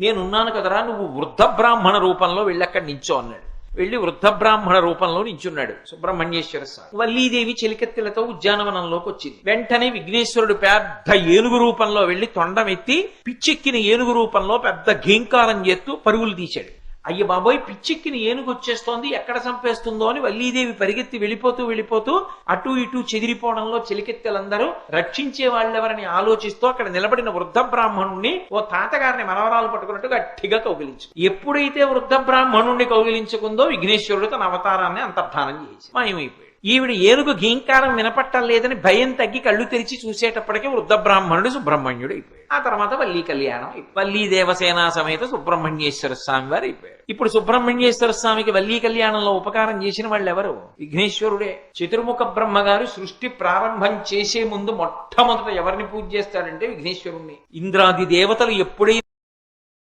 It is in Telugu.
నేనున్నాను కదరా, నువ్వు వృద్ధ బ్రాహ్మణ రూపంలో వెళ్ళి అక్కడ నించో అన్నాడు. వెళ్లి వృద్ధ బ్రాహ్మణ రూపంలో నించున్నాడు సుబ్రహ్మణ్యేశ్వర స్వామి. వల్లీదేవి చెలికెత్తెలతో ఉద్యానవనంలోకి వచ్చింది. వెంటనే విఘ్నేశ్వరుడు పెద్ద ఏనుగు రూపంలో వెళ్లి తొండమెత్తి పిచ్చెక్కిన ఏనుగు రూపంలో పెద్ద ఘీంకారం చేస్తూ పరుగులు తీశాడు. అయ్య బాబోయ్, పిచ్చెక్కిన ఏనుగు వచ్చేస్తోంది, ఎక్కడ చంపేస్తుందో అని వల్లీదేవి పరిగెత్తి వెళ్ళిపోతూ అటు ఇటు చెదిరిపోవడంలో చెలికెత్తెలందరూ రక్షించే వాళ్ళెవరని ఆలోచిస్తూ అక్కడ నిలబడిన వృద్ధ బ్రాహ్మణుణ్ణి ఓ తాతగారిని మనవరాలు పట్టుకున్నట్టు గట్టిగా కౌగిలించు. ఎప్పుడైతే వృద్ధ బ్రాహ్మణుణ్ణి కౌగిలించుకుందో విఘ్నేశ్వరుడు తన అవతారాన్ని అంతర్ధానం చేసి మాయమైపోయాడు. ఈవిడ ఏనుగు ఘీంకారం వినపట్టం లేదని భయం తగ్గి కళ్ళు తెరిచి చూసేటప్పటికీ వృద్ధ బ్రాహ్మణుడు సుబ్రహ్మణ్యుడు అయిపోయాడు. ఆ తర్వాత వల్లీ కళ్యాణం, వల్లీ దేవసేన సమేత సుబ్రహ్మణ్యేశ్వర స్వామి వారు అయిపోయారు. ఇప్పుడు సుబ్రహ్మణ్యేశ్వర స్వామికి వల్లీ కళ్యాణంలో ఉపకారం చేసిన వాళ్ళు ఎవరు? విఘ్నేశ్వరుడే. చతుర్ముఖ బ్రహ్మగారు సృష్టి ప్రారంభం చేసే ముందు మొట్టమొదట ఎవరిని పూజ చేస్తాడంటే విఘ్నేశ్వరుణ్ణి. ఇంద్రాది దేవతలు ఎప్పుడైతే